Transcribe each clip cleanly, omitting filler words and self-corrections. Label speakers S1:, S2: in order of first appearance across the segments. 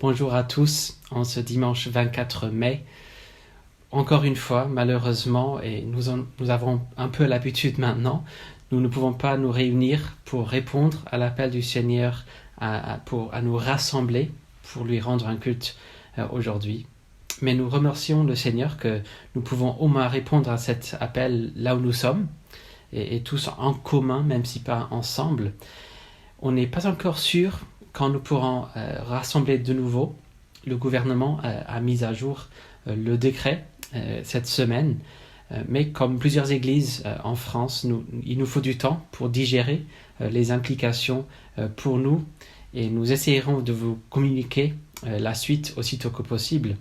S1: Bonjour à tous, en ce dimanche 24 mai. Encore une fois, malheureusement, et nous avons un peu l'habitude maintenant, nous ne pouvons pas nous réunir pour répondre à l'appel du Seigneur à nous rassembler pour lui rendre un culte aujourd'hui. Mais nous remercions le Seigneur que nous pouvons au moins répondre à cet appel là où nous sommes, et tous en commun, même si pas ensemble. On n'est pas encore sûr quand nous pourrons rassembler de nouveau. Le gouvernement a mis à jour le décret cette semaine, mais comme plusieurs églises en France, il nous faut du temps pour digérer les implications pour nous, et nous essayerons de vous communiquer la suite aussitôt que possible.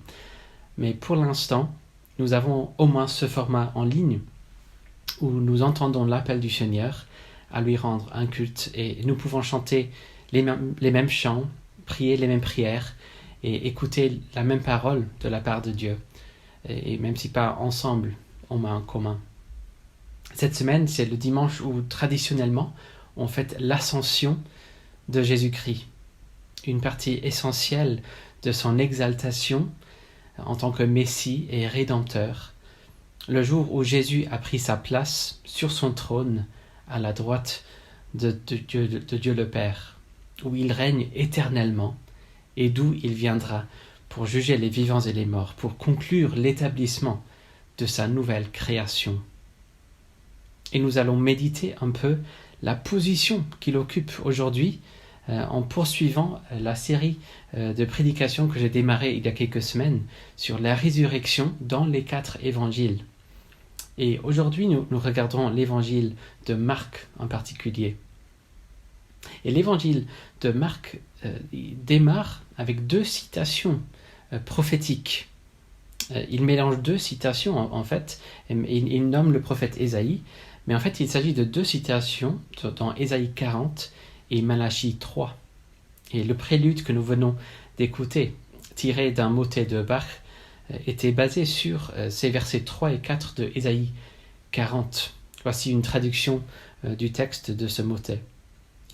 S1: Mais pour l'instant, nous avons au moins ce format en ligne où nous entendons l'appel du Seigneur à lui rendre un culte, et nous pouvons chanter les mêmes chants, prier les mêmes prières et écouter la même parole de la part de Dieu, et même si pas ensemble, on a en commun. Cette semaine, c'est le dimanche où traditionnellement on fête l'ascension de Jésus-Christ, une partie essentielle de son exaltation en tant que Messie et Rédempteur, le jour où Jésus a pris sa place sur son trône à la droite de Dieu le Père, où il règne éternellement et d'où il viendra pour juger les vivants et les morts, pour conclure l'établissement de sa nouvelle création. Et nous allons méditer un peu la position qu'il occupe aujourd'hui en poursuivant la série de prédications que j'ai démarrée il y a quelques semaines sur la résurrection dans les 4 évangiles. Et aujourd'hui, nous regarderons l'évangile de Marc en particulier. Et l'évangile de Marc démarre avec 2 citations prophétiques. Il mélange 2 citations en fait, et il nomme le prophète Ésaïe, mais en fait il s'agit de 2 citations dans Ésaïe 40 et Malachie 3. Et le prélude que nous venons d'écouter, tiré d'un motet de Bach, était basé sur ces versets 3 et 4 de Ésaïe 40. Voici une traduction du texte de ce motet.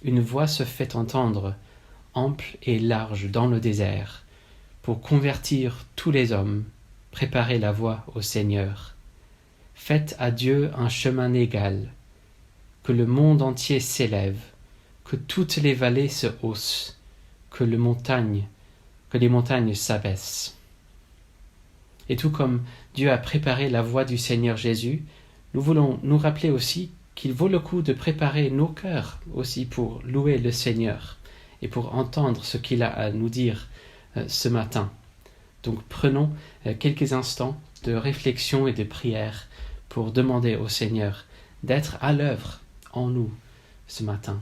S1: Une voix se fait entendre, ample et large dans le désert, pour convertir tous les hommes, préparer la voie au Seigneur. Faites à Dieu un chemin égal, que le monde entier s'élève, que toutes les vallées se haussent, que les montagnes s'abaissent. Et tout comme Dieu a préparé la voie du Seigneur Jésus, nous voulons nous rappeler aussi qu'il vaut le coup de préparer nos cœurs aussi pour louer le Seigneur et pour entendre ce qu'il a à nous dire ce matin. Donc prenons quelques instants de réflexion et de prière pour demander au Seigneur d'être à l'œuvre en nous ce matin.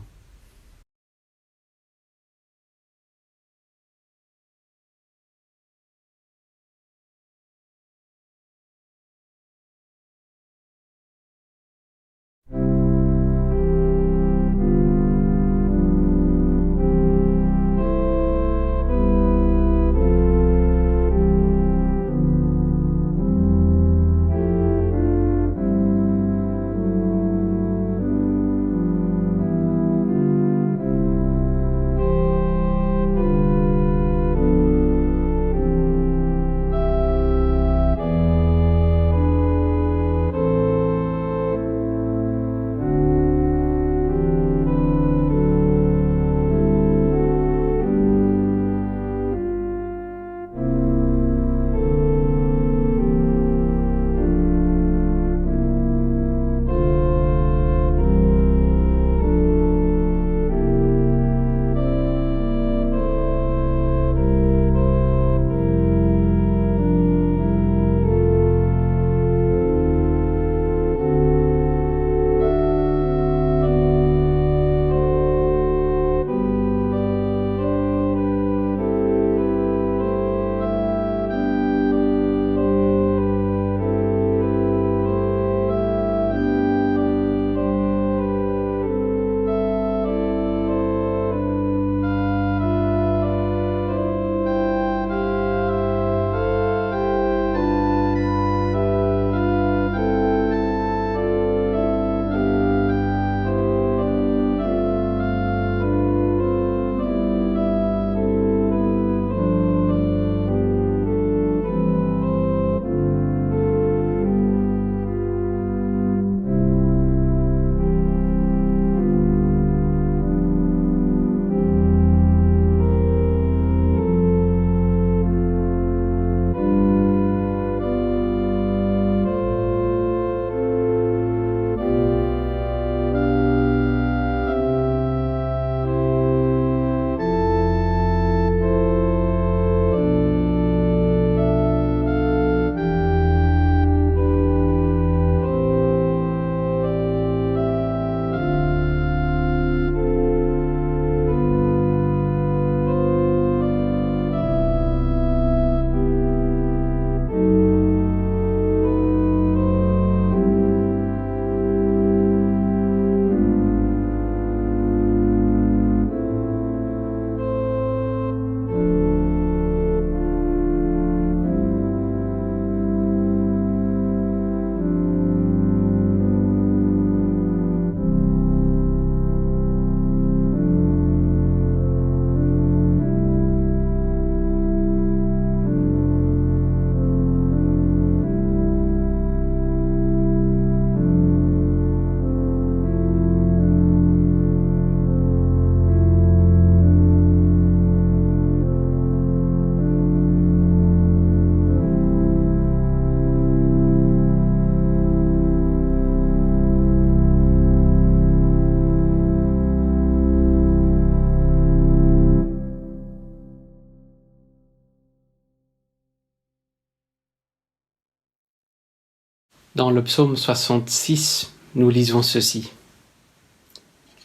S1: Dans le psaume 66, nous lisons ceci.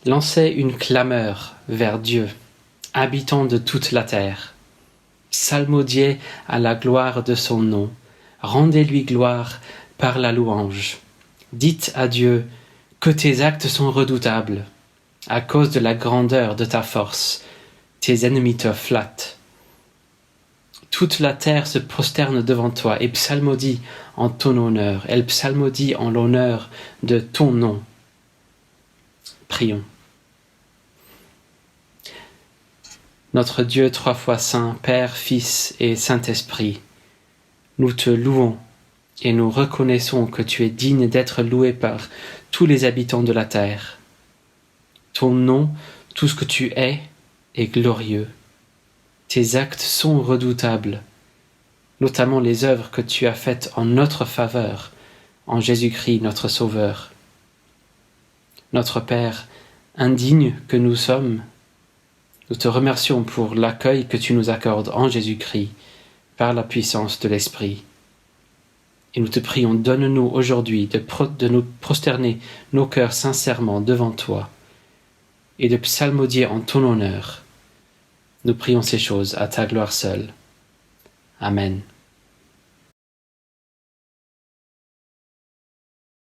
S1: Lancez une clameur vers Dieu, habitants de toute la terre. Psalmodiez à la gloire de son nom, rendez-lui gloire par la louange. Dites à Dieu que tes actes sont redoutables, à cause de la grandeur de ta force. Tes ennemis te flattent. Toute la terre se prosterne devant toi et psalmodie en ton honneur. Elle psalmodie en l'honneur de ton nom. Prions. Notre Dieu trois fois saint, Père, Fils et Saint-Esprit, nous te louons et nous reconnaissons que tu es digne d'être loué par tous les habitants de la terre. Ton nom, tout ce que tu es, est glorieux. Tes actes sont redoutables, notamment les œuvres que tu as faites en notre faveur, en Jésus-Christ notre Sauveur. Notre Père, indigne que nous sommes, nous te remercions pour l'accueil que tu nous accordes en Jésus-Christ par la puissance de l'Esprit. Et nous te prions, donne-nous aujourd'hui de nous prosterner nos cœurs sincèrement devant toi et de psalmodier en ton honneur. Nous prions ces choses à ta gloire seule. Amen.